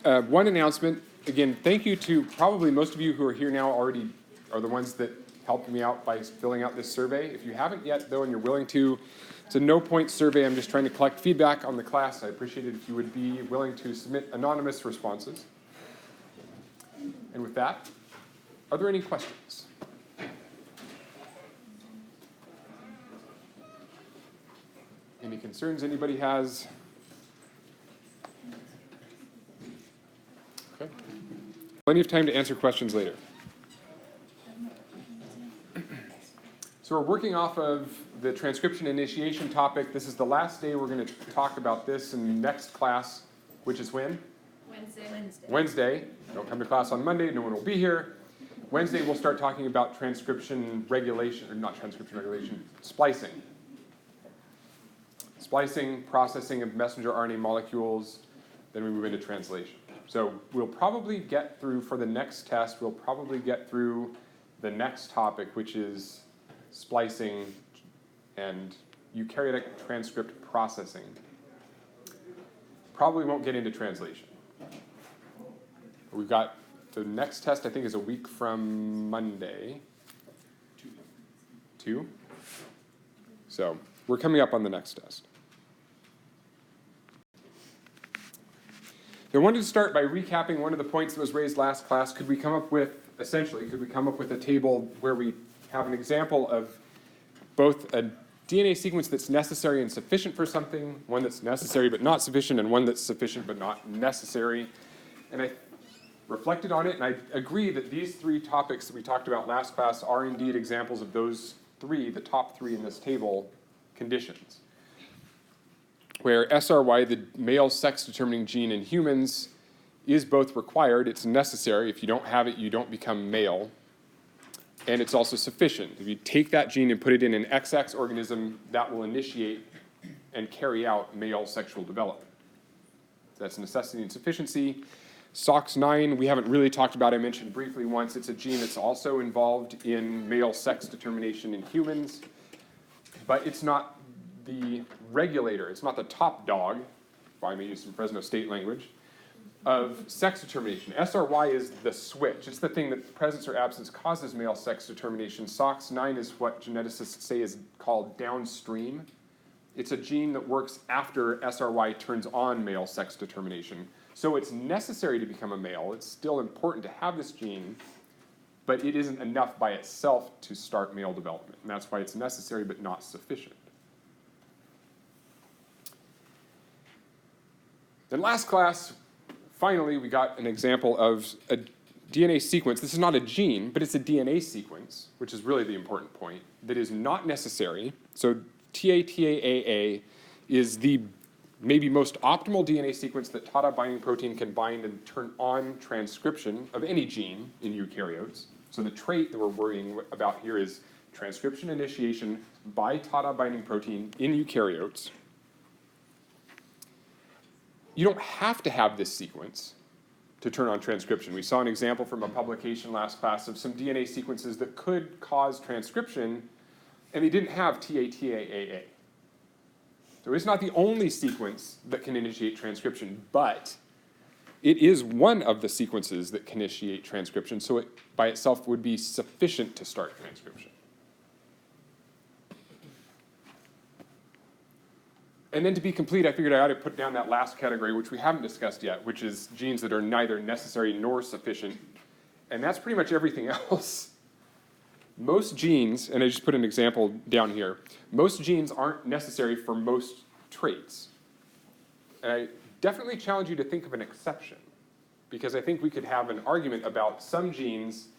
One announcement, again, thank you to probably most of you who are here now already are the ones that helped me out by filling out this survey. If you haven't yet, though, and you're willing to, it's a no-point survey. I'm just trying to collect feedback on the class. I appreciate it if you would be willing to submit anonymous responses. And with that, are there any questions? Any concerns anybody has? Okay. Plenty of time to answer questions later. So we're working off of the transcription initiation topic. This is the last day we're going to talk about this in next class, which is when? Wednesday. Don't come to class on Monday. No one will be here. Wednesday we'll start talking about transcription regulation, or not transcription regulation, splicing. Splicing, processing of messenger RNA molecules, then we move into translation. So we'll probably get through, for the next test, we'll probably get through the next topic, which is splicing and eukaryotic transcript processing. Probably won't get into translation. We've got the next test, I think, is a week from Monday. Two? So we're coming up on the next test. I wanted to start by recapping one of the points that was raised last class. Could we come up with a table where we have an example of both a DNA sequence that's necessary and sufficient for something, one that's necessary but not sufficient, and one that's sufficient but not necessary? And I reflected on it, and I agree that these three topics that we talked about last class are indeed examples of those three, the top three in this table, conditions. Where SRY, the male sex-determining gene in humans, is both required, it's necessary. If you don't have it, you don't become male. And it's also sufficient. If you take that gene and put it in an XX organism, that will initiate and carry out male sexual development. That's necessity and sufficiency. SOX9, we haven't really talked about, I mentioned briefly once. It's a gene that's also involved in male sex determination in humans, but it's not the regulator, it's not the top dog, if I may use some Fresno State language, of sex determination. SRY is the switch. It's the thing that presence or absence causes male sex determination. SOX9 is what geneticists say is called downstream. It's a gene that works after SRY turns on male sex determination. So it's necessary to become a male. It's still important to have this gene, but it isn't enough by itself to start male development. And that's why it's necessary but not sufficient. Then last class, finally, we got an example of a DNA sequence. This is not a gene, but it's a DNA sequence, which is really the important point, that is not necessary. So TATAAA is the maybe most optimal DNA sequence that TATA binding protein can bind and turn on transcription of any gene in eukaryotes. So the trait that we're worrying about here is transcription initiation by TATA binding protein in eukaryotes. You don't have to have this sequence to turn on transcription. We saw an example from a publication last class of some DNA sequences that could cause transcription, and they didn't have TATAAA. So it's not the only sequence that can initiate transcription, but it is one of the sequences that can initiate transcription, so it by itself would be sufficient to start transcription. And then to be complete, I figured I ought to put down that last category, which we haven't discussed yet, which is genes that are neither necessary nor sufficient. And that's pretty much everything else. Most genes, and I just put an example down here, most genes aren't necessary for most traits. And I definitely challenge you to think of an exception, because I think we could have an argument about some genes.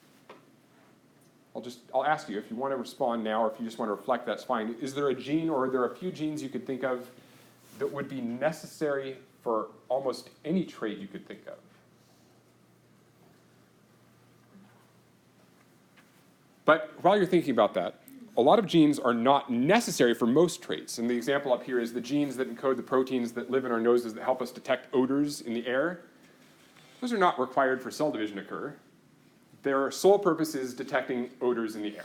I'll ask you if you want to respond now, or if you just want to reflect, that's fine. Is there a gene, or are there a few genes you could think of that would be necessary for almost any trait you could think of? But while you're thinking about that, a lot of genes are not necessary for most traits. And the example up here is the genes that encode the proteins that live in our noses that help us detect odors in the air. Those are not required for cell division to occur. Their sole purpose is detecting odors in the air.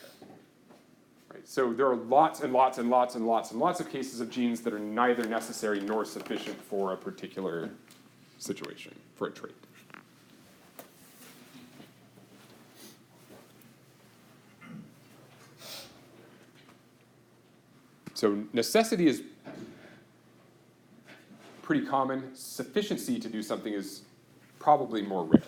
Right? So there are lots and lots and lots and lots and lots of cases of genes that are neither necessary nor sufficient for a particular situation, for a trait. So necessity is pretty common. Sufficiency to do something is probably more rare.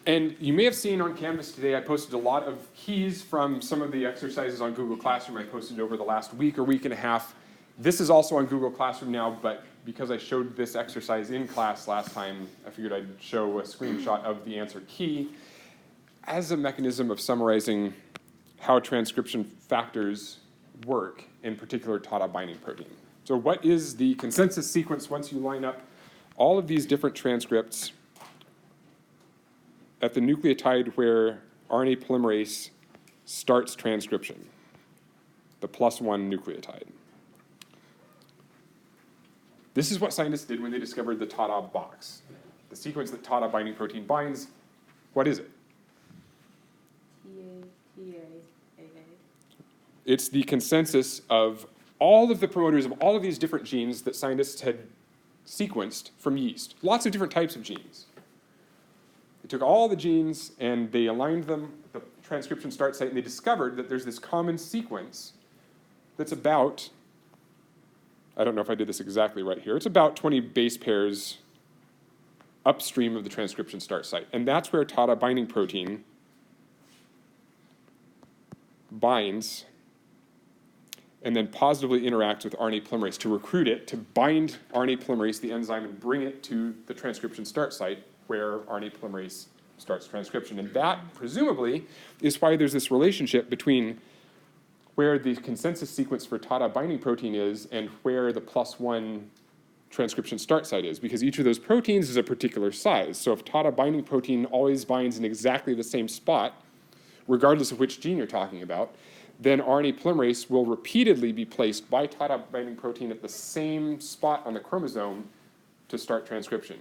And you may have seen on Canvas today, I posted a lot of keys from some of the exercises on Google Classroom I posted over the last week or week and a half. This is also on Google Classroom now, but because I showed this exercise in class last time, I figured I'd show a screenshot of the answer key as a mechanism of summarizing how transcription factors work, in particular TATA binding protein. So what is the consensus sequence once you line up all of these different transcripts at the nucleotide where RNA polymerase starts transcription, the +1 nucleotide? This is what scientists did when they discovered the TATA box. The sequence that TATA binding protein binds, what is it? It's the consensus of all of the promoters of all of these different genes that scientists had sequenced from yeast. Lots of different types of genes. They took all the genes and they aligned them at the transcription start site, and they discovered that there's this common sequence that's about, I don't know if I did this exactly right here, it's about 20 base pairs upstream of the transcription start site. And that's where TATA binding protein binds and then positively interacts with RNA polymerase to recruit it to bind RNA polymerase, the enzyme, and bring it to the transcription start site where RNA polymerase starts transcription. And that, presumably, is why there's this relationship between where the consensus sequence for TATA binding protein is and where the +1 transcription start site is, because each of those proteins is a particular size. So if TATA binding protein always binds in exactly the same spot, regardless of which gene you're talking about, then RNA polymerase will repeatedly be placed by TATA binding protein at the same spot on the chromosome to start transcription.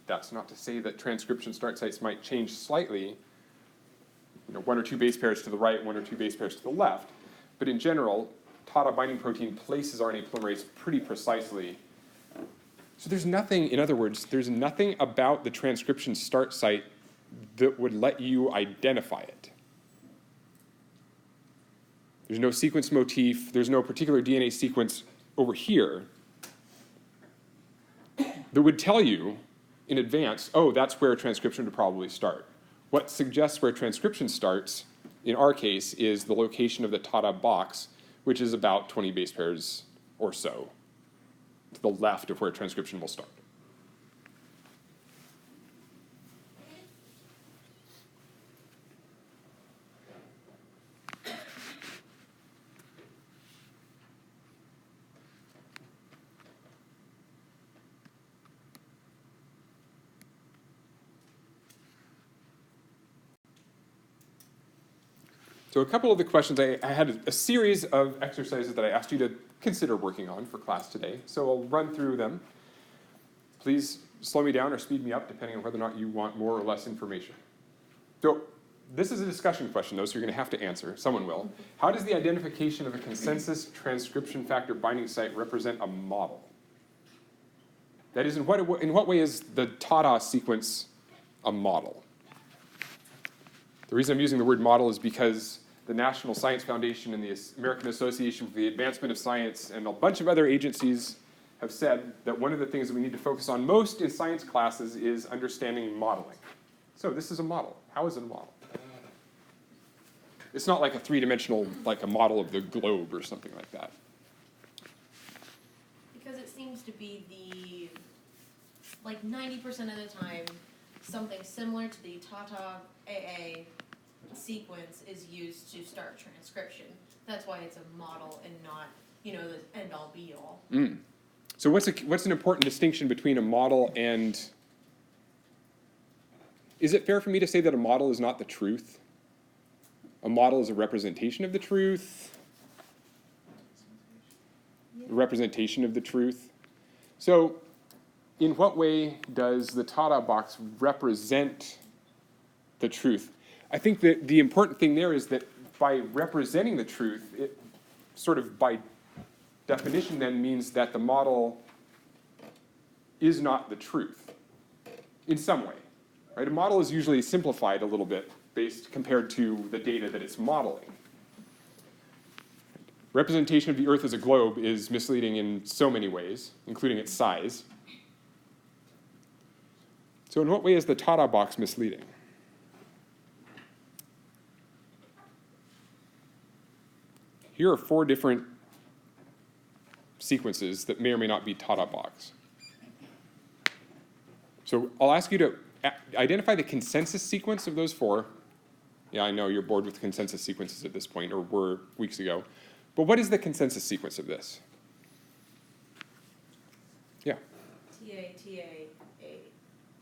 That's not to say that transcription start sites might change slightly, 1 or 2 base pairs to the right, 1 or 2 base pairs to the left, but in general, TATA binding protein places RNA polymerase pretty precisely. So there's nothing, in other words, there's nothing about the transcription start site that would let you identify it. There's no sequence motif, there's no particular DNA sequence over here that would tell you in advance, oh, that's where transcription would probably start. What suggests where transcription starts, in our case, is the location of the TATA box, which is about 20 base pairs or so to the left of where transcription will start. So a couple of the questions, I had a series of exercises that I asked you to consider working on for class today. So I'll run through them. Please slow me down or speed me up depending on whether or not you want more or less information. So this is a discussion question though, so you're going to have to answer. Someone will. How does the identification of a consensus transcription factor binding site represent a model? That is, in what way is the TATA sequence a model? The reason I'm using the word model is because the National Science Foundation and the American Association for the Advancement of Science and a bunch of other agencies have said that one of the things that we need to focus on most in science classes is understanding modeling. So this is a model. How is it a model? It's not like a three-dimensional, like a model of the globe or something like that. Because it seems to be like 90% of the time, something similar to the TATA AA sequence is used to start transcription. That's why it's a model and not, the end-all be-all. So what's an important distinction between a model and... Is it fair for me to say that a model is not the truth? A model is a representation of the truth? Yeah. A representation of the truth? So in what way does the TATA box represent the truth? I think that the important thing there is that by representing the truth, it sort of by definition then means that the model is not the truth in some way. Right? A model is usually simplified a little bit based compared to the data that it's modeling. Representation of the Earth as a globe is misleading in so many ways, including its size. So in what way is the Tata box misleading? Here are 4 different sequences that may or may not be Tata box. So I'll ask you to identify the consensus sequence of those 4. Yeah, I know you're bored with consensus sequences at this point, or were weeks ago. But what is the consensus sequence of this? Yeah. TA, TA, A,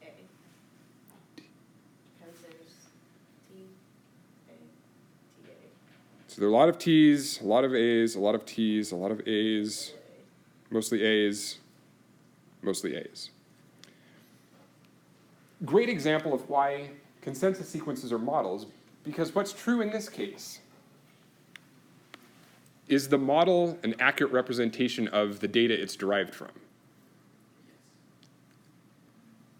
A. Because there's T, A, TA. So there are a lot of T's, a lot of A's, a lot of T's, a lot of A's, mostly A's, mostly A's. Great example of why consensus sequences are models, because what's true in this case is the model an accurate representation of the data it's derived from?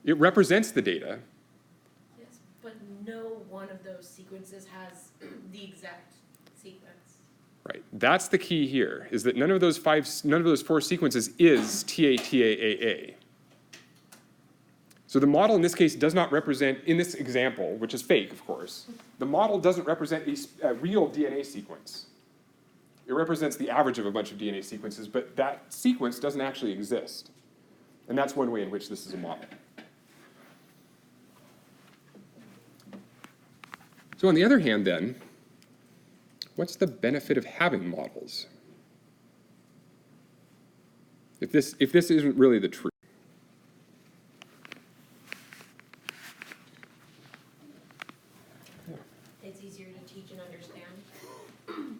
It represents the data. Yes, but no one of those sequences has the exact sequence. Right. That's the key here, is that none of those 4 sequences is TATAAA. So the model in this case does not represent, in this example, which is fake, of course, the model doesn't represent a real DNA sequence. It represents the average of a bunch of DNA sequences, but that sequence doesn't actually exist. And that's one way in which this is a model. So on the other hand, then, what's the benefit of having models? If this isn't really the truth. It's easier to teach and understand.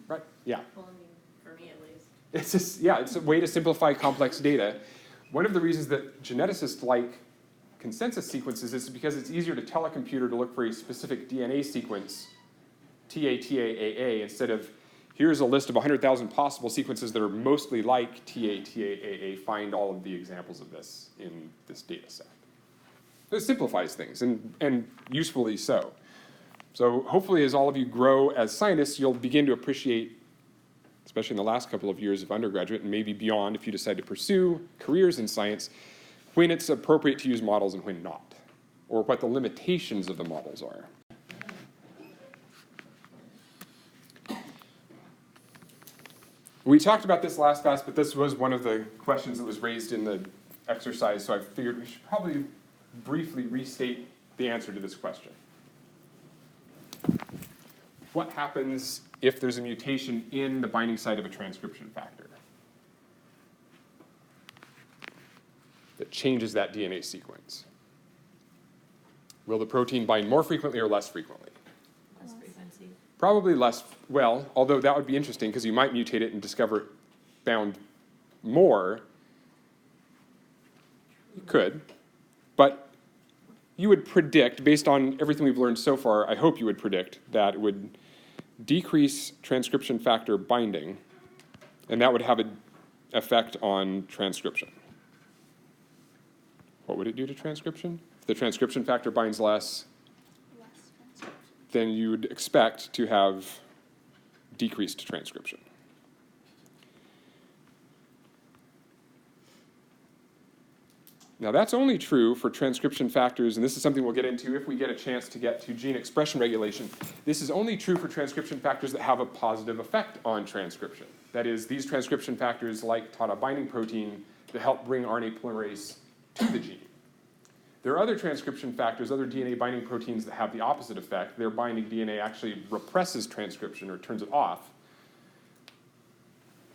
Right, yeah. Well, I mean, for me at least. It's just, yeah, it's a way to simplify complex data. One of the reasons that geneticists like consensus sequences is because it's easier to tell a computer to look for a specific DNA sequence, TATAAA, instead of here's a list of 100,000 possible sequences that are mostly like TATAAA, find all of the examples of this in this data set. It simplifies things, and usefully so. So hopefully as all of you grow as scientists, you'll begin to appreciate, especially in the last couple of years of undergraduate and maybe beyond if you decide to pursue careers in science, when it's appropriate to use models and when not, or what the limitations of the models are. We talked about this last class, but this was one of the questions that was raised in the exercise, so I figured we should probably briefly restate the answer to this question. What happens if there's a mutation in the binding site of a transcription factor that changes that DNA sequence? Will the protein bind more frequently or less frequently? Less frequency. Probably less, well, although that would be interesting because you might mutate it and discover it bound more. You could, but you would predict, based on everything we've learned so far, I hope you would predict that it would decrease transcription factor binding, and that would have an effect on transcription. What would it do to transcription? If the transcription factor binds less, then you would expect to have decreased transcription. Now that's only true for transcription factors, and this is something we'll get into if we get a chance to get to gene expression regulation. This is only true for transcription factors that have a positive effect on transcription. That is, these transcription factors like Tata binding protein that help bring RNA polymerase to the gene. There are other transcription factors, other DNA binding proteins that have the opposite effect. Their binding DNA actually represses transcription or turns it off.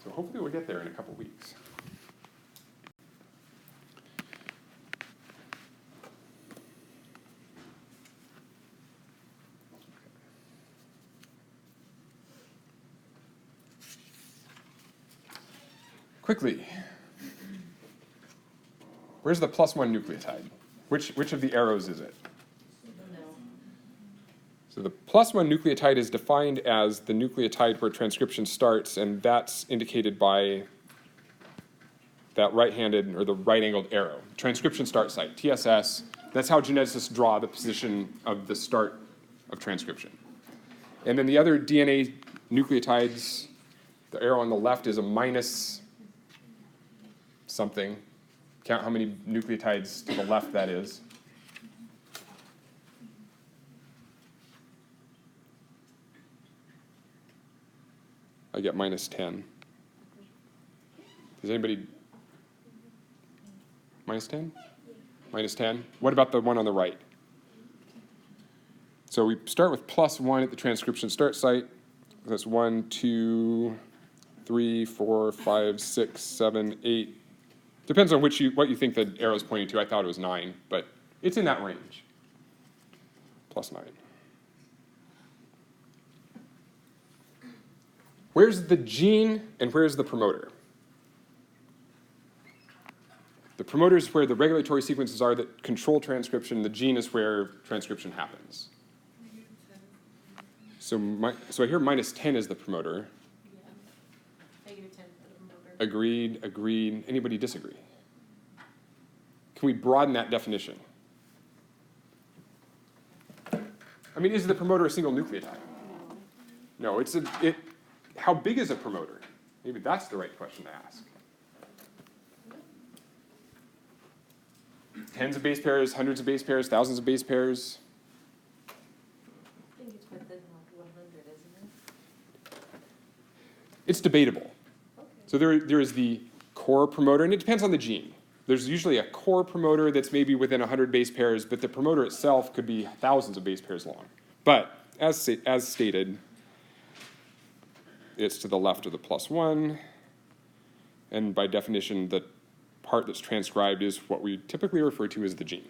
So hopefully we'll get there in a couple weeks. Quickly, where's the +1 nucleotide? Which of the arrows is it? So the +1 nucleotide is defined as the nucleotide where transcription starts, and that's indicated by that right-handed or the right-angled arrow. Transcription start site, TSS. That's how geneticists draw the position of the start of transcription. And then the other DNA nucleotides, the arrow on the left is a minus something. Count how many nucleotides to the left that is. I get minus 10. Does anybody? Minus 10? Minus 10? What about the one on the right? So we start with plus 1 at the transcription start site. That's 1, 2, 3, 4, 5, 6, 7, 8. Depends on what you think the arrow is pointing to. I thought it was 9, but it's in that range. Plus 9. Where's the gene and where's the promoter? The promoter is where the regulatory sequences are that control transcription. The gene is where transcription happens. So I hear minus 10 is the promoter. Yeah. -10 for the promoter. Agreed. Anybody disagree? Can we broaden that definition? I mean, is the promoter a single nucleotide? No, how big is a promoter? Maybe that's the right question to ask. Tens of base pairs, hundreds of base pairs, thousands of base pairs. I think it's within like 100, isn't it? It's debatable. Okay. So there is the core promoter, and it depends on the gene. There's usually a core promoter that's maybe within 100 base pairs, but the promoter itself could be thousands of base pairs long. But as stated, it's to the left of the plus 1, and by definition, the part that's transcribed is what we typically refer to as the gene.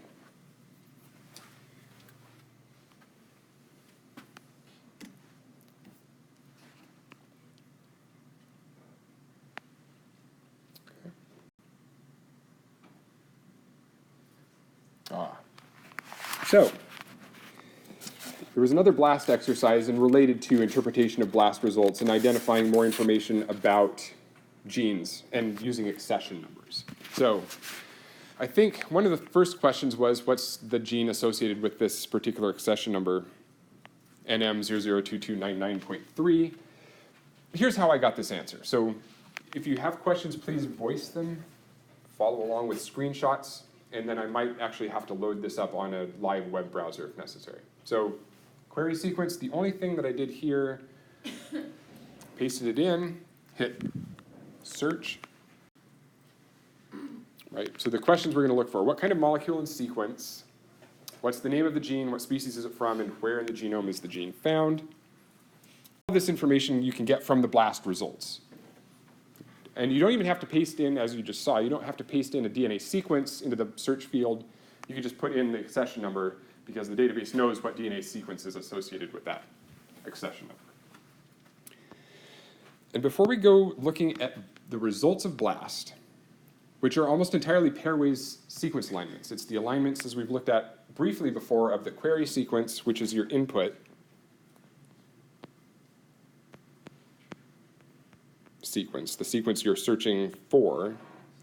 So, there was another BLAST exercise and related to interpretation of BLAST results and identifying more information about genes and using accession numbers. So, I think one of the first questions was, what's the gene associated with this particular accession number, NM002299.3? Here's how I got this answer. So, if you have questions, please voice them, follow along with screenshots, and then I might actually have to load this up on a live web browser if necessary. So, query sequence, the only thing that I did here, pasted it in, hit search. Right, so the questions we're going to look for: what kind of molecule and sequence, what's the name of the gene, what species is it from, and where in the genome is the gene found. All this information you can get from the BLAST results. And you don't even have to paste in, as you just saw, you don't have to paste in a DNA sequence into the search field. You can just put in the accession number because the database knows what DNA sequence is associated with that accession number. And before we go looking at the results of BLAST, which are almost entirely pairwise sequence alignments. It's the alignments, as we've looked at briefly before, of the query sequence, which is your input, sequence, the sequence you're searching for,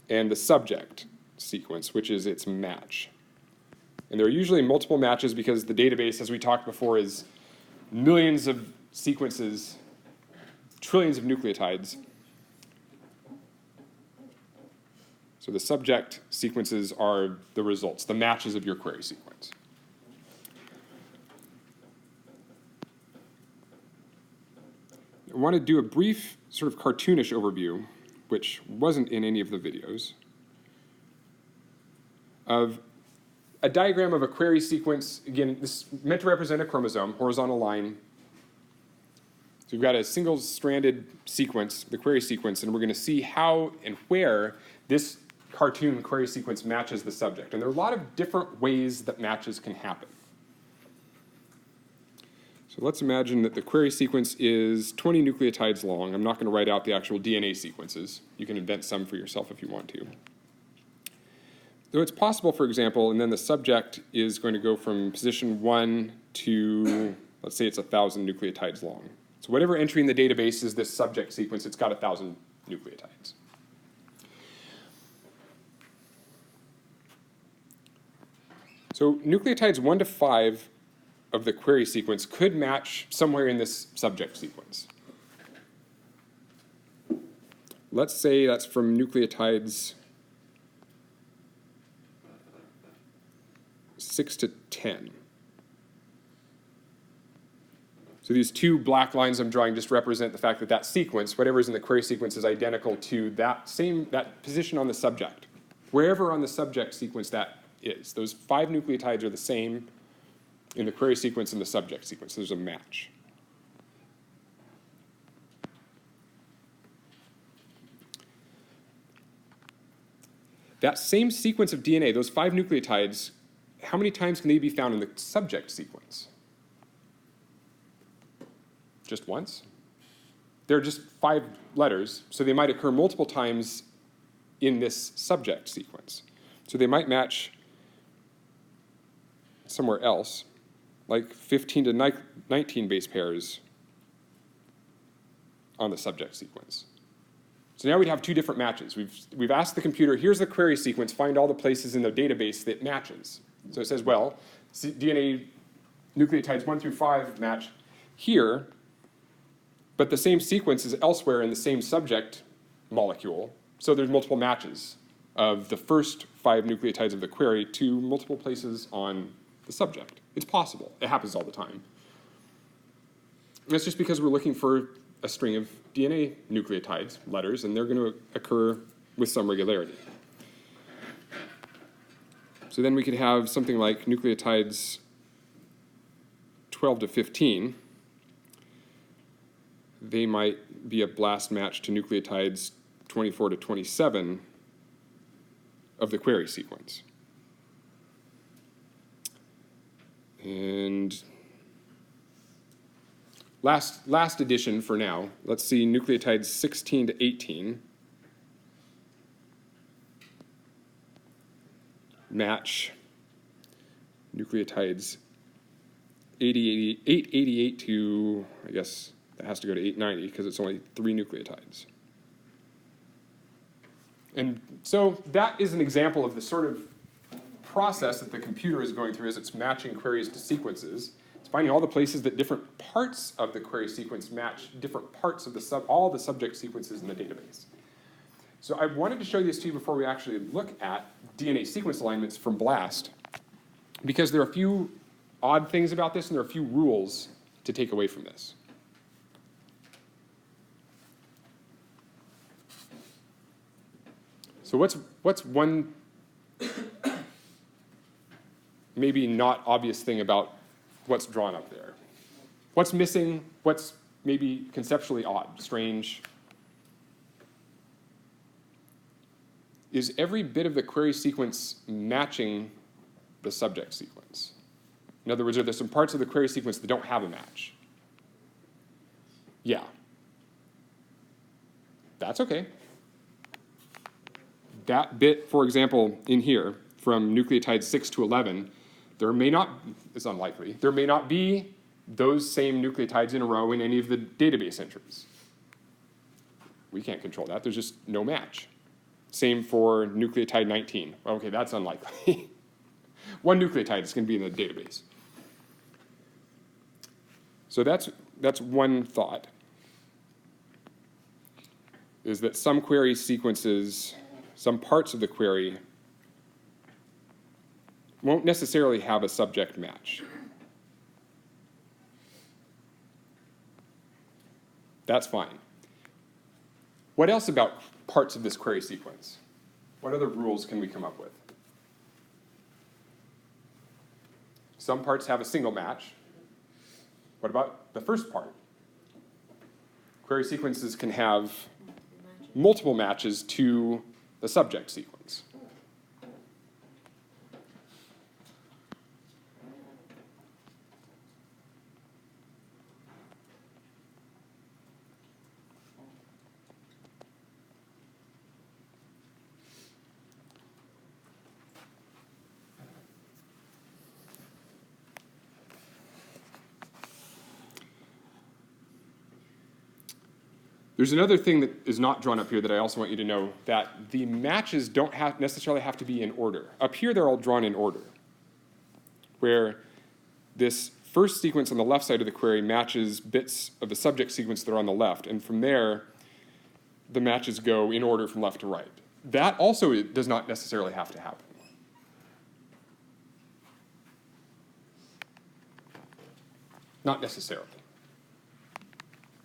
and the subject sequence, which is its match. And there are usually multiple matches because the database, as we talked before, is millions of sequences, trillions of nucleotides. So the subject sequences are the results, the matches of your query sequence. I want to do a brief sort of cartoonish overview, which wasn't in any of the videos, of a diagram of a query sequence. Again, this is meant to represent a chromosome, horizontal line. So we've got a single-stranded sequence, the query sequence, and we're going to see how and where this cartoon query sequence matches the subject. And there are a lot of different ways that matches can happen. So let's imagine that the query sequence is 20 nucleotides long. I'm not going to write out the actual DNA sequences. You can invent some for yourself if you want to. Though it's possible, for example, and then the subject is going to go from position 1 to, let's say it's 1,000 nucleotides long. So whatever entry in the database is this subject sequence, it's got 1,000 nucleotides. So nucleotides 1 to 5 of the query sequence could match somewhere in this subject sequence. Let's say that's from nucleotides 6 to 10. So these two black lines I'm drawing just represent the fact that that sequence, whatever is in the query sequence, is identical to that position on the subject. Wherever on the subject sequence that is. Those 5 nucleotides are the same in the query sequence and the subject sequence. There's a match. That same sequence of DNA, those 5 nucleotides, how many times can they be found in the subject sequence? Just once? They're just 5 letters, so they might occur multiple times in this subject sequence. So they might match somewhere else, like 15 to 19 base pairs on the subject sequence. So now we'd have 2 different matches. We've asked the computer, here's the query sequence, find all the places in the database that matches. So it says, well, DNA nucleotides 1 through 5 match here, but the same sequence is elsewhere in the same subject molecule, so there's multiple matches of the first 5 nucleotides of the query to multiple places on the subject. It's possible. It happens all the time. And that's just because we're looking for a string of DNA nucleotides, letters, and they're going to occur with some regularity. So then we could have something like nucleotides 12 to 15. They might be a blast match to nucleotides 24 to 27 of the query sequence. And last addition for now, let's see nucleotides 16 to 18 match nucleotides 888 to, I guess that has to go to 890 because it's only 3 nucleotides. And so that is an example of the sort of process that the computer is going through as it's matching queries to sequences. It's finding all the places that different parts of the query sequence match different parts of all the subject sequences in the database. So I wanted to show this to you before we actually look at DNA sequence alignments from BLAST, because there are a few odd things about this and there are a few rules to take away from this. So what's one maybe not obvious thing about what's drawn up there? What's missing? What's maybe conceptually odd, strange? Is every bit of the query sequence matching the subject sequence? In other words, are there some parts of the query sequence that don't have a match? Yeah. That's okay. That bit, for example, in here, from nucleotides 6 to 11, there may not, it's unlikely, there may not be those same nucleotides in a row in any of the database entries. We can't control that. There's just no match. Same for nucleotide 19. Okay, that's unlikely. 1 nucleotide is going to be in the database. So that's one thought, is that some query sequences, some parts of the query won't necessarily have a subject match. That's fine. What else about parts of this query sequence? What other rules can we come up with? Some parts have a single match. What about the first part? Query sequences can have multiple matches to the subject sequence. There's another thing that is not drawn up here that I also want you to know, that the matches don't necessarily have to be in order. Up here, they're all drawn in order, where this first sequence on the left side of the query matches bits of the subject sequence that are on the left, and from there, the matches go in order from left to right. That also does not necessarily have to happen. Not necessarily.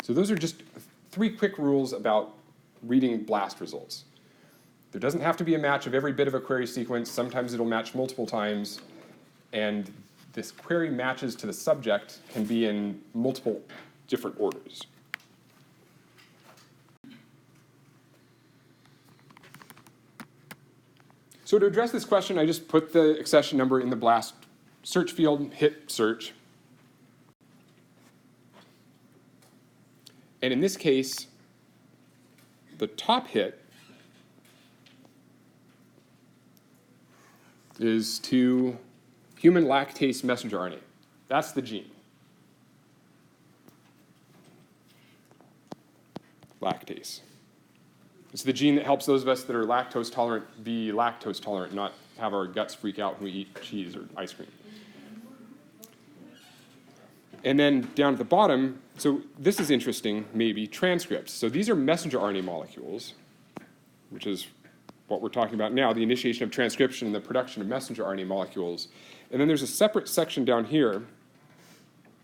So those are just 3 quick rules about reading BLAST results. There doesn't have to be a match of every bit of a query sequence. Sometimes it'll match multiple times, and this query matches to the subject can be in multiple different orders. So to address this question, I just put the accession number in the BLAST search field, hit search. And in this case, the top hit is to human lactase messenger RNA. That's the gene. Lactase. It's the gene that helps those of us that are lactose tolerant be lactose tolerant, not have our guts freak out when we eat cheese or ice cream. And then down at the bottom, so this is interesting, maybe, transcripts. So these are messenger RNA molecules, which is what we're talking about now, the initiation of transcription and the production of messenger RNA molecules. And then there's a separate section down here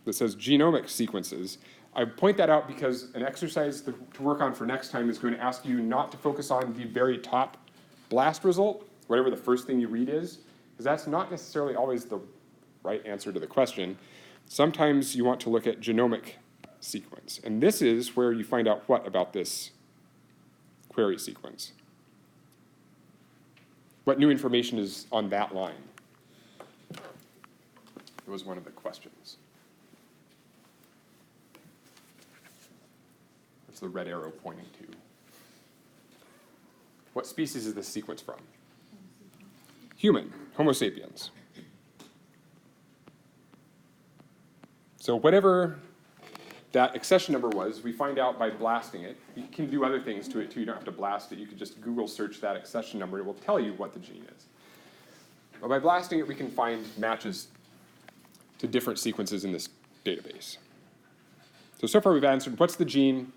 that says genomic sequences. I point that out because an exercise to work on for next time is going to ask you not to focus on the very top BLAST result, whatever the first thing you read is, because that's not necessarily always the right answer to the question. Sometimes you want to look at genomic sequence. And this is where you find out what about this query sequence. What new information is on that line? It was one of the questions. What's the red arrow pointing to? What species is this sequence from? Human, Homo sapiens. So whatever that accession number was, we find out by blasting it. You can do other things to it too. You don't have to blast it. You can just Google search that accession number. It will tell you what the gene is. But by blasting it, we can find matches to different sequences in this database. So far we've answered what's the gene?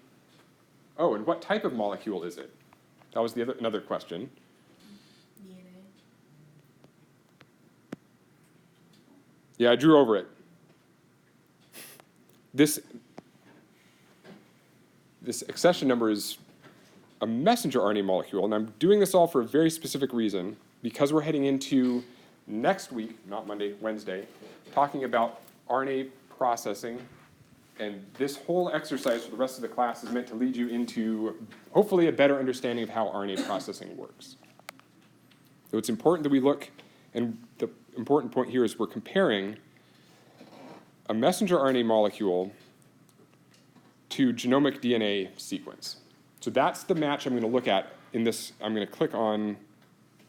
Oh, and what type of molecule is it? That was another question. DNA. Yeah, I drew over it. This accession number is a messenger RNA molecule, and I'm doing this all for a very specific reason, because we're heading into next week, not Monday, Wednesday, talking about RNA processing, and this whole exercise for the rest of the class is meant to lead you into, hopefully, a better understanding of how RNA processing works. So it's important that we look, and the important point here is we're comparing a messenger RNA molecule to genomic DNA sequence. So that's the match I'm going to look at in this. I'm going to click on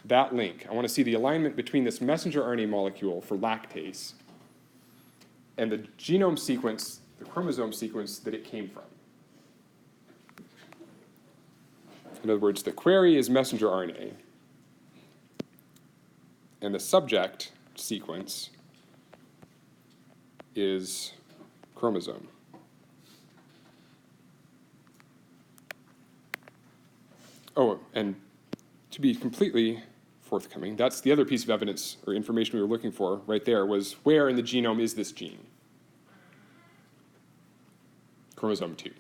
that link. I want to see the alignment between this messenger RNA molecule for lactase and the genome sequence, the chromosome sequence that it came from. In other words, the query is messenger RNA, and the subject sequence is chromosome. Oh, and to be completely forthcoming, that's the other piece of evidence or information we were looking for right there, was where in the genome is this gene? Chromosome 2.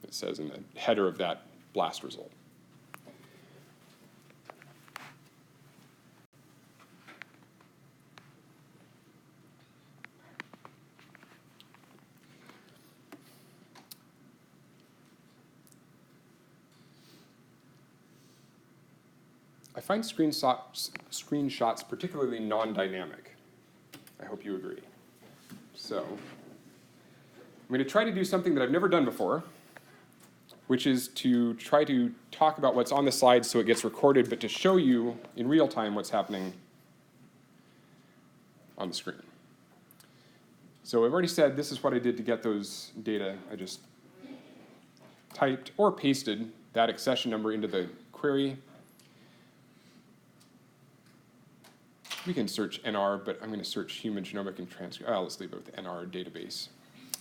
It says in the header of that BLAST result. I find screenshots particularly non-dynamic. I hope you agree. So I'm going to try to do something that I've never done before, which is to try to talk about what's on the slide so it gets recorded, but to show you in real time what's happening on the screen. So I've already said this is what I did to get those data. I just typed or pasted that accession number into the query. We can search NR, but I'm going to search human genomic and transcription. Oh, let's leave it with NR database.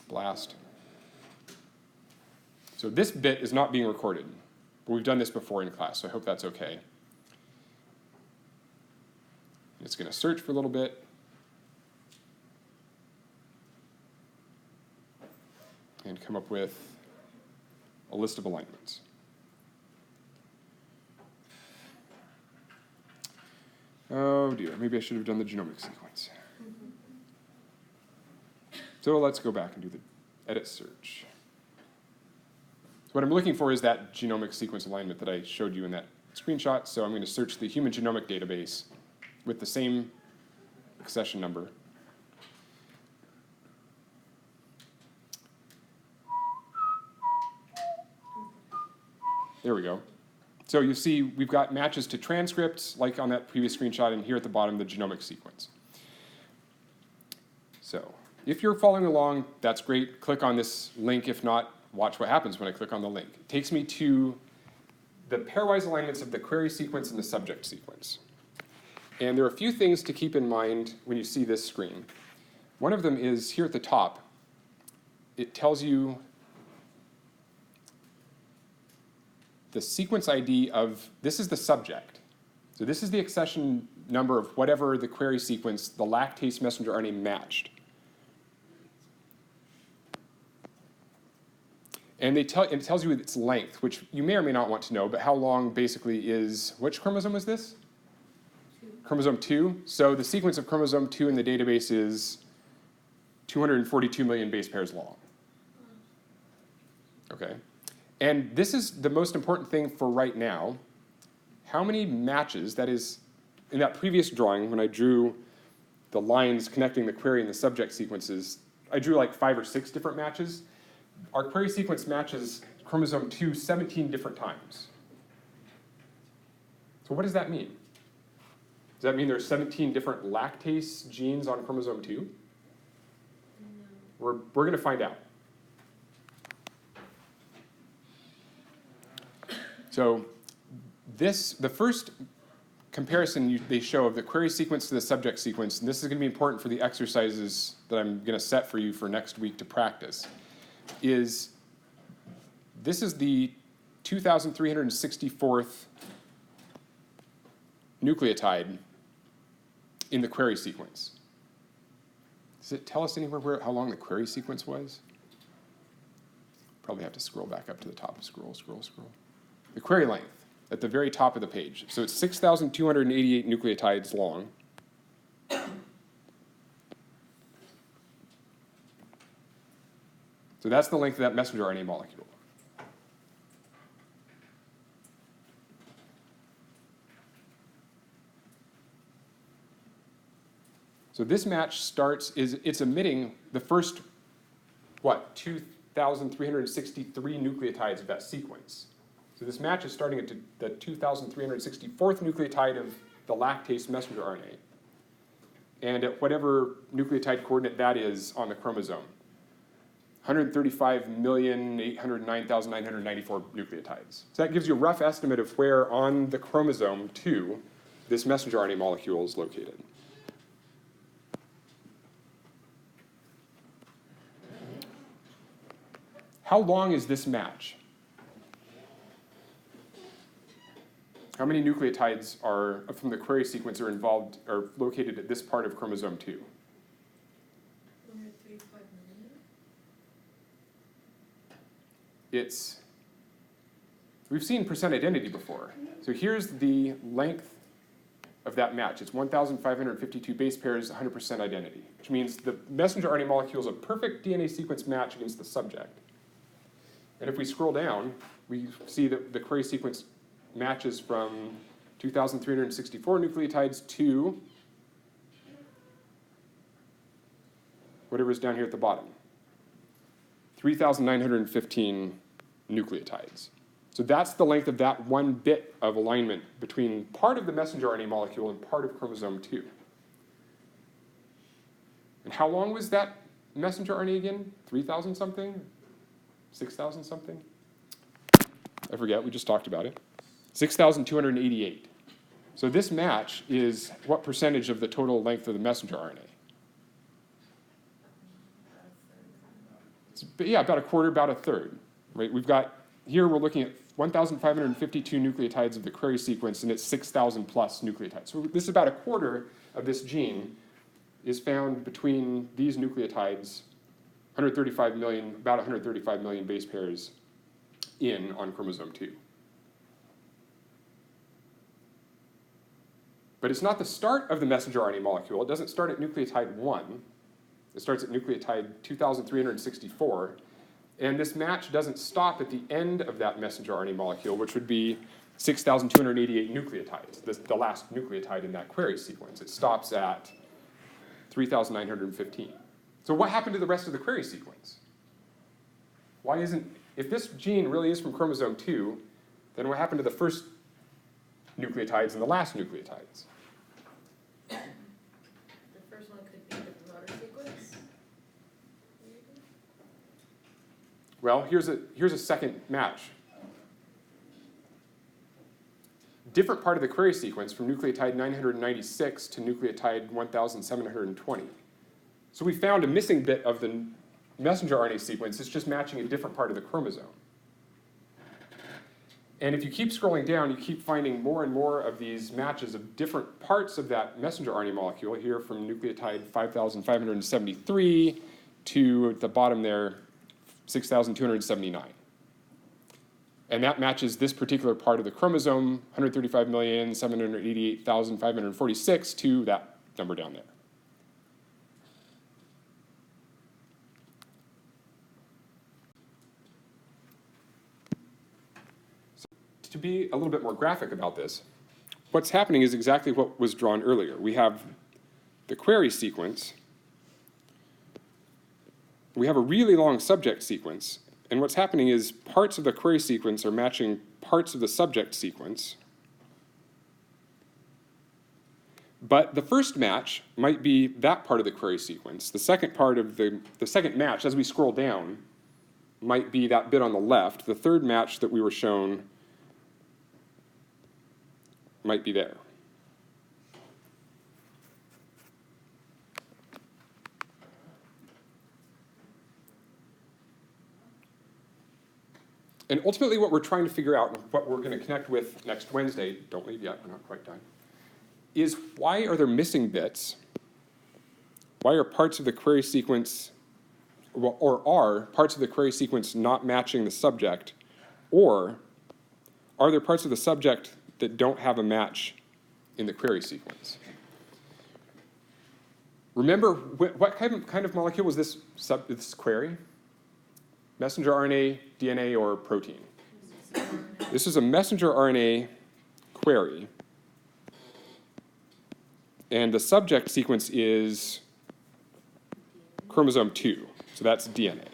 Blast. So this bit is not being recorded, but we've done this before in class, so I hope that's okay. It's going to search for a little bit. And come up with a list of alignments. Oh dear, maybe I should have done the genomic sequence. So let's go back and do the edit search. So what I'm looking for is that genomic sequence alignment that I showed you in that screenshot. So I'm going to search the human genomic database with the same accession number. There we go. So you see we've got matches to transcripts, like on that previous screenshot, and here at the bottom, the genomic sequence. So if you're following along, that's great. Click on this link. If not, watch what happens when I click on the link. It takes me to the pairwise alignments of the query sequence and the subject sequence. And there are a few things to keep in mind when you see this screen. One of them is here at the top. It tells you the sequence ID of, this is the subject. So this is the accession number of whatever the query sequence, the lactase messenger RNA matched. And it tells you its length, which you may or may not want to know, but how long basically is, which chromosome is this? 2. Chromosome 2. So the sequence of chromosome 2 in the database is 242 million base pairs long. Okay. And this is the most important thing for right now. How many matches, that is, in that previous drawing, when I drew the lines connecting the query and the subject sequences, I drew like 5 or 6 different matches. Our query sequence matches chromosome 2 17 different times. So what does that mean? Does that mean there's 17 different lactase genes on chromosome 2? No. We're going to find out. So the first comparison they show of the query sequence to the subject sequence, and this is going to be important for the exercises that I'm going to set for you for next week to practice, is this is the 2,364th nucleotide in the query sequence. Does it tell us anywhere how long the query sequence was? Probably have to scroll back up to the top. Scroll. The query length at the very top of the page. So it's 6,288 nucleotides long. So that's the length of that messenger RNA molecule. So this match starts, it's emitting the first, 2,363 nucleotides of that sequence. So this match is starting at the 2,364th nucleotide of the lactase messenger RNA, and at whatever nucleotide coordinate that is on the chromosome. 135,809,994 nucleotides. So that gives you a rough estimate of where on the chromosome 2 this messenger RNA molecule is located. How long is this match? How many nucleotides are from the query sequence are located at this part of chromosome 2? 135 million. We've seen percent identity before. So here's the length of that match. It's 1,552 base pairs, 100% identity, which means the messenger RNA molecule is a perfect DNA sequence match against the subject. And if we scroll down, we see that the query sequence matches from 2,364 nucleotides to whatever's down here at the bottom, 3,915 nucleotides. So that's the length of that one bit of alignment between part of the messenger RNA molecule and part of chromosome 2. And how long was that messenger RNA again? 3,000 something? 6,000 something? I forget, we just talked about it. 6,288. So this match is what percentage of the total length of the messenger RNA? Yeah, about a quarter, about a third, right? We've got, here we're looking at 1,552 nucleotides of the query sequence, and it's 6,000 plus nucleotides. So this is about a quarter of this gene is found between these nucleotides, 135 million, about 135 million base pairs in on chromosome 2. But it's not the start of the messenger RNA molecule. It doesn't start at nucleotide 1. It starts at nucleotide 2,364. And this match doesn't stop at the end of that messenger RNA molecule, which would be 6,288 nucleotides, the last nucleotide in that query sequence. It stops at 3,915. So what happened to the rest of the query sequence? Why isn't, if this gene really is from chromosome 2, then what happened to the first nucleotides and the last nucleotides? The first one could be the promoter sequence. Well, here's a second match. Different part of the query sequence from nucleotide 996 to nucleotide 1,720. So we found a missing bit of the messenger RNA sequence. It's just matching a different part of the chromosome. And if you keep scrolling down, you keep finding more and more of these matches of different parts of that messenger RNA molecule, here from nucleotide 5,573 to, at the bottom there, 6,279. And that matches this particular part of the chromosome, 135,788,546, to that number down there. To be a little bit more graphic about this, what's happening is exactly what was drawn earlier. We have the query sequence. We have a really long subject sequence. And what's happening is parts of the query sequence are matching parts of the subject sequence. But the first match might be that part of the query sequence. The second part of the second match, as we scroll down, might be that bit on the left. The third match that we were shown might be there. And ultimately what we're trying to figure out, and what we're going to connect with next Wednesday, don't leave yet, we're not quite done, is why are there missing bits? Why are parts of the query sequence, or are parts of the query sequence not matching the subject? Or are there parts of the subject that don't have a match in the query sequence? Remember, what kind of molecule was this query? Messenger RNA, DNA, or protein? This is a messenger RNA query. And the subject sequence is chromosome 2. So that's DNA.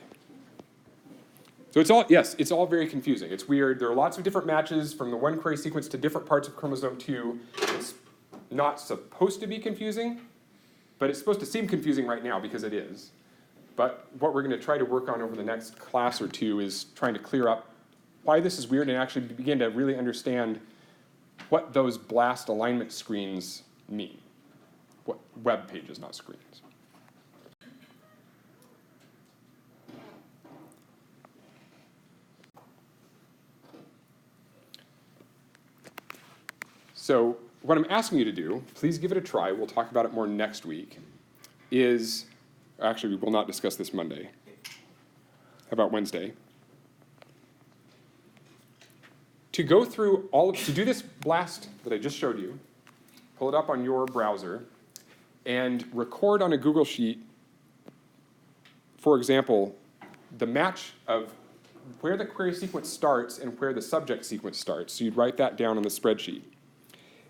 So it's all, yes, it's all very confusing. It's weird. There are lots of different matches from the one query sequence to different parts of chromosome 2. It's not supposed to be confusing, but it's supposed to seem confusing right now because it is. But what we're going to try to work on over the next class or two is trying to clear up why this is weird and actually begin to really understand what those BLAST alignment screens mean. What web pages, not screens. So what I'm asking you to do, please give it a try, we'll talk about it more next week, is, actually we will not discuss this Monday. How about Wednesday? To go through to do this BLAST that I just showed you, pull it up on your browser, and record on a Google Sheet, for example, the match of where the query sequence starts and where the subject sequence starts. So you'd write that down on the spreadsheet.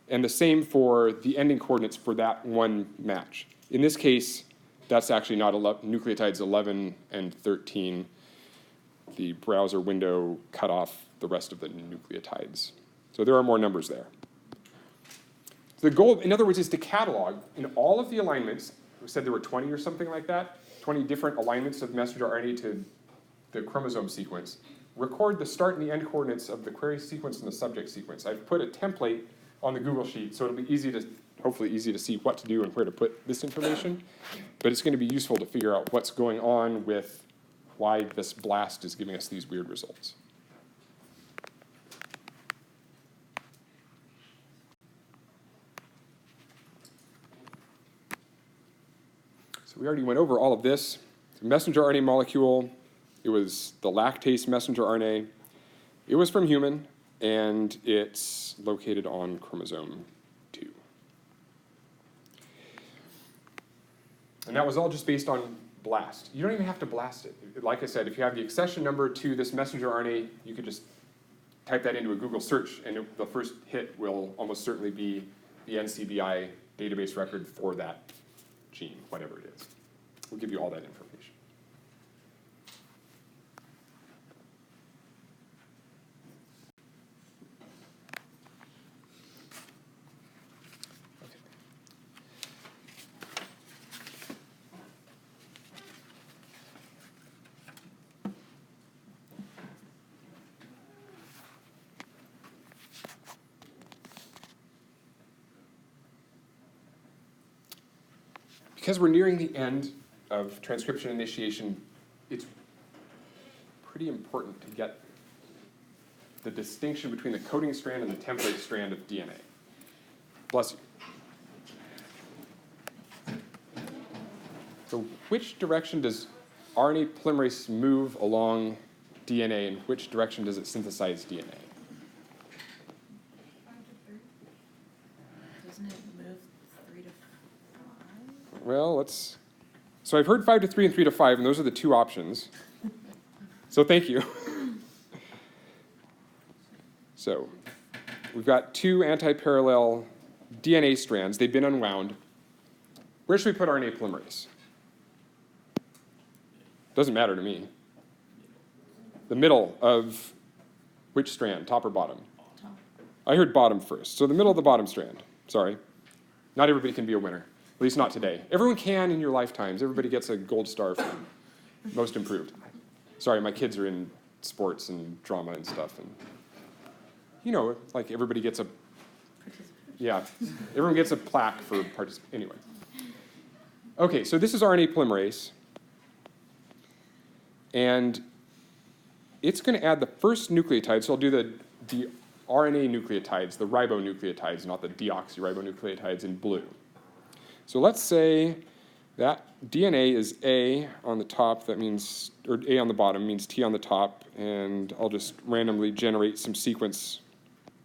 And the same for the ending coordinates for that one match. In this case, that's actually not nucleotides 11 and 13. The browser window cut off the rest of the nucleotides. So there are more numbers there. The goal, in other words, is to catalog in all of the alignments. We said there were 20 or something like that, 20 different alignments of messenger RNA to the chromosome sequence. Record the start and the end coordinates of the query sequence and the subject sequence. I've put a template on the Google Sheet, so it'll be easy to, hopefully easy to see what to do and where to put this information. But it's going to be useful to figure out what's going on with why this blast is giving us these weird results. So we already went over all of this. The messenger RNA molecule, it was the lactase messenger RNA. It was from human, and it's located on chromosome 2. And that was all just based on blast. You don't even have to blast it. Like I said, if you have the accession number to this messenger RNA, you could just type that into a Google search, and the first hit will almost certainly be the NCBI database record for that gene, whatever it is. We'll give you all that information. Because we're nearing the end of transcription initiation, it's pretty important to get the distinction between the coding strand and the template strand of DNA. Bless you. So which direction does RNA polymerase move along DNA, and which direction does it synthesize DNA? Doesn't it move 3 to 5? Well, so I've heard 5 to 3 and 3 to 5, and those are the two options. So thank you. So we've got two anti-parallel DNA strands. They've been unwound. Where should we put RNA polymerase? Doesn't matter to me. The middle of which strand, top or bottom? Top. I heard bottom first. So the middle of the bottom strand. Sorry. Not everybody can be a winner. At least not today. Everyone can in your lifetimes. Everybody gets a gold star for most improved. Sorry, my kids are in sports and drama and stuff. And you know, like everybody gets a, yeah, everyone gets a plaque for participation. Anyway. Okay, so this is RNA polymerase. And it's going to add the first nucleotide. So I'll do the RNA nucleotides, the ribonucleotides, not the deoxyribonucleotides in blue. So let's say that DNA is A on the top, that means, or A on the bottom means T on the top, and I'll just randomly generate some sequence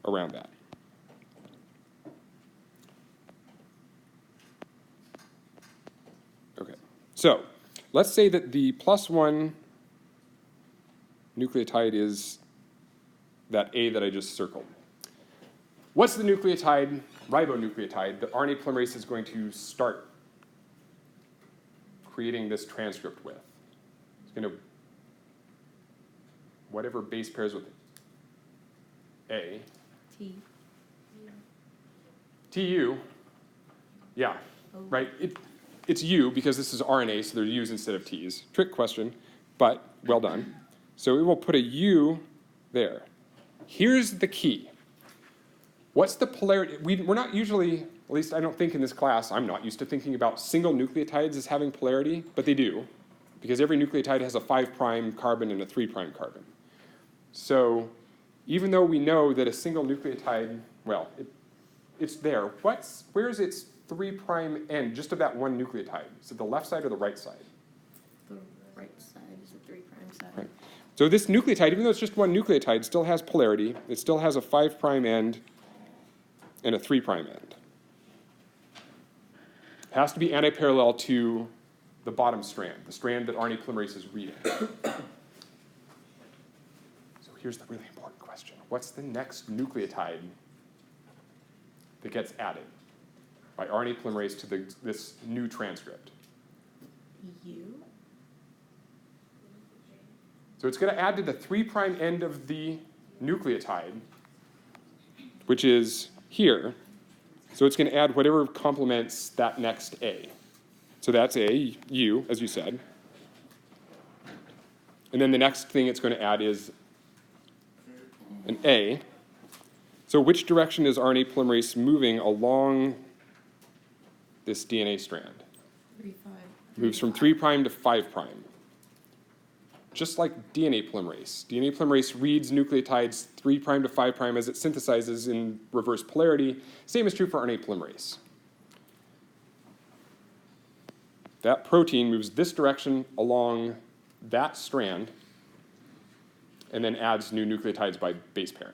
around that. Okay, so let's say that the +1 nucleotide is that A that I just circled. What's the nucleotide, ribonucleotide, that RNA polymerase is going to start creating this transcript with? It's going to, whatever base pairs with A. T. TU, yeah, Oh. right? It's U because this is RNA, so they're U's instead of T's. Trick question, but well done. So we will put a U there. Here's the key. What's the polarity? We're not usually, at least I don't think in this class, I'm not used to thinking about single nucleotides as having polarity, but they do, because every nucleotide has a 5' carbon and a 3' carbon. So even though we know that a single nucleotide, well, it's there, where's its 3' end, just of that one nucleotide? Is it the left side or the right side? The right side is the 3' side. Right. So this nucleotide, even though it's just one nucleotide, still has polarity. It still has a 5' end and a 3' end. It has to be antiparallel to the bottom strand, the strand that RNA polymerase is reading. So here's the really important question. What's the next nucleotide that gets added by RNA polymerase to this new transcript? U. So it's going to add to the 3' end of the nucleotide, which is here. So it's going to add whatever complements that next A. So that's A, U, as you said. And then the next thing it's going to add is an A. So which direction is RNA polymerase moving along this DNA strand? 3'5". Moves from 3' to 5'. Just like DNA polymerase. DNA polymerase reads nucleotides 3' to 5' as it synthesizes in reverse polarity. Same is true for RNA polymerase. That protein moves this direction along that strand and then adds new nucleotides by base pairing.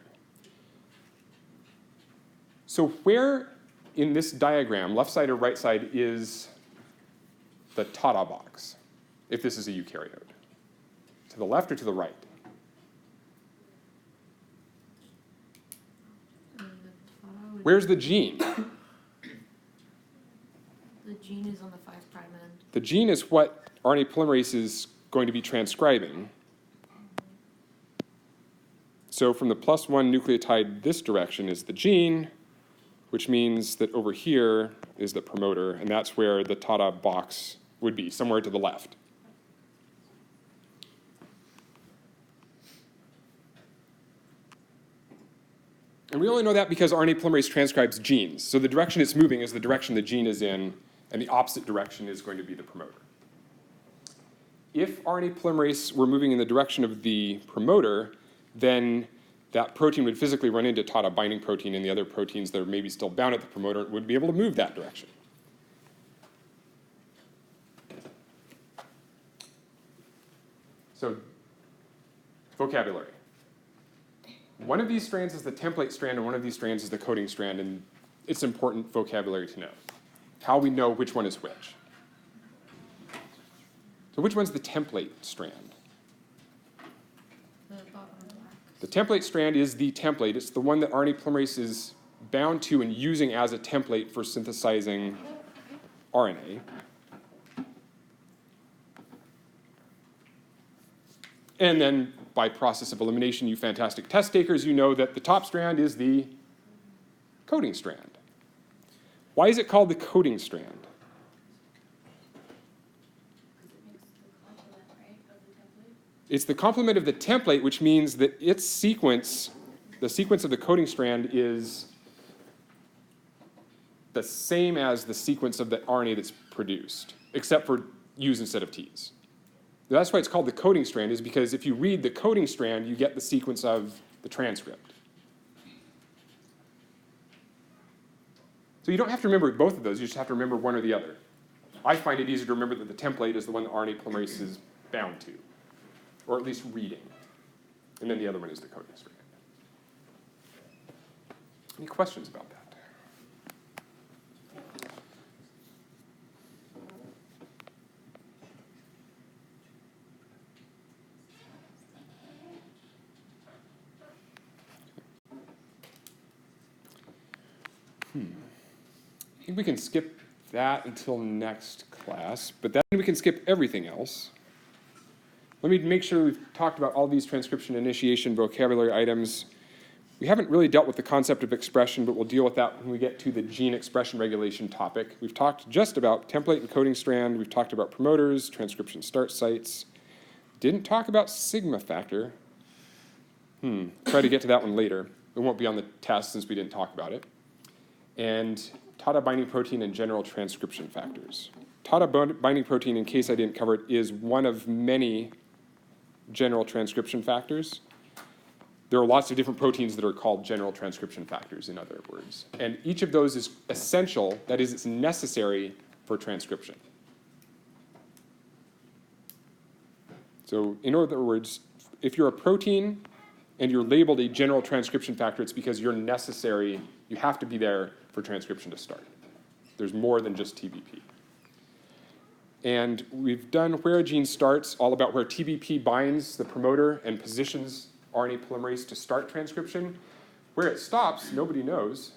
So where in this diagram, left side or right side, is the TATA box, if this is a eukaryote? To the left or to the right? Where's the gene? The gene is on the 5' end. The gene is what RNA polymerase is going to be transcribing. So from the +1 nucleotide this direction is the gene, which means that over here is the promoter, and that's where the TATA box would be, somewhere to the left. And we only know that because RNA polymerase transcribes genes. So the direction it's moving is the direction the gene is in, and the opposite direction is going to be the promoter. If RNA polymerase were moving in the direction of the promoter, then that protein would physically run into TATA binding protein, and the other proteins that are maybe still bound at the promoter would be able to move that direction. So, vocabulary. One of these strands is the template strand, and one of these strands is the coding strand, and it's important vocabulary to know. How we know which one is which. So which one's the template strand? The bottom black. The template strand is the template. It's the one that RNA polymerase is bound to and using as a template for synthesizing RNA. And then by process of elimination, you fantastic test takers, you know that the top strand is the coding strand. Why is it called the coding strand? It's the complement of the template, which means that its sequence, the sequence of the coding strand, is the same as the sequence of the RNA that's produced, except for U's instead of T's. That's why it's called the coding strand, is because if you read the coding strand, you get the sequence of the transcript. So you don't have to remember both of those, you just have to remember one or the other. I find it easier to remember that the template is the one that RNA polymerase is bound to, or at least reading. And then the other one is the coding strand. Any questions about that? I think we can skip that until next class, but then we can skip everything else. Let me make sure we've talked about all these transcription initiation vocabulary items. We haven't really dealt with the concept of expression, but we'll deal with that when we get to the gene expression regulation topic. We've talked just about template and coding strand. We've talked about promoters, transcription start sites. Didn't talk about sigma factor. Try to get to that one later. It won't be on the test since we didn't talk about it. And TATA binding protein and general transcription factors. TATA binding protein, in case I didn't cover it, is one of many general transcription factors. There are lots of different proteins that are called general transcription factors, in other words. And each of those is essential, that is, it's necessary for transcription. So in other words, if you're a protein and you're labeled a general transcription factor, it's because you're necessary, you have to be there for transcription to start. There's more than just TBP. And we've done where a gene starts, all about where TBP binds the promoter and positions RNA polymerase to start transcription. Where it stops, nobody knows.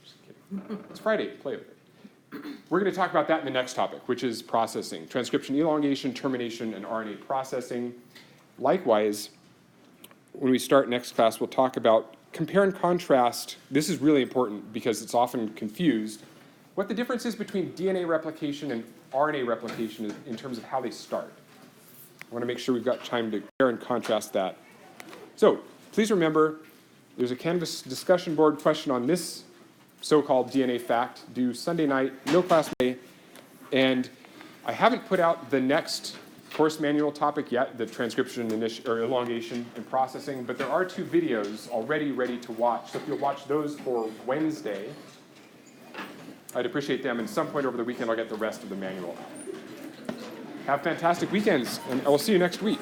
Just kidding. It's Friday, play with it. We're going to talk about that in the next topic, which is processing. Transcription elongation, termination, and RNA processing. Likewise, when we start next class, we'll talk about compare and contrast. This is really important because it's often confused. What the difference is between DNA replication and RNA replication is in terms of how they start. I want to make sure we've got time to compare and contrast that. So please remember, There's a Canvas discussion board question on this so-called DNA fact due Sunday night, no class Monday, and I haven't put out the next course manual topic yet, the transcription or elongation and processing, but there are 2 videos already ready to watch. So if you'll watch those for Wednesday, I'd appreciate them. And some point over the weekend, I'll get the rest of the manual out. Have fantastic weekends, and I will see you next week.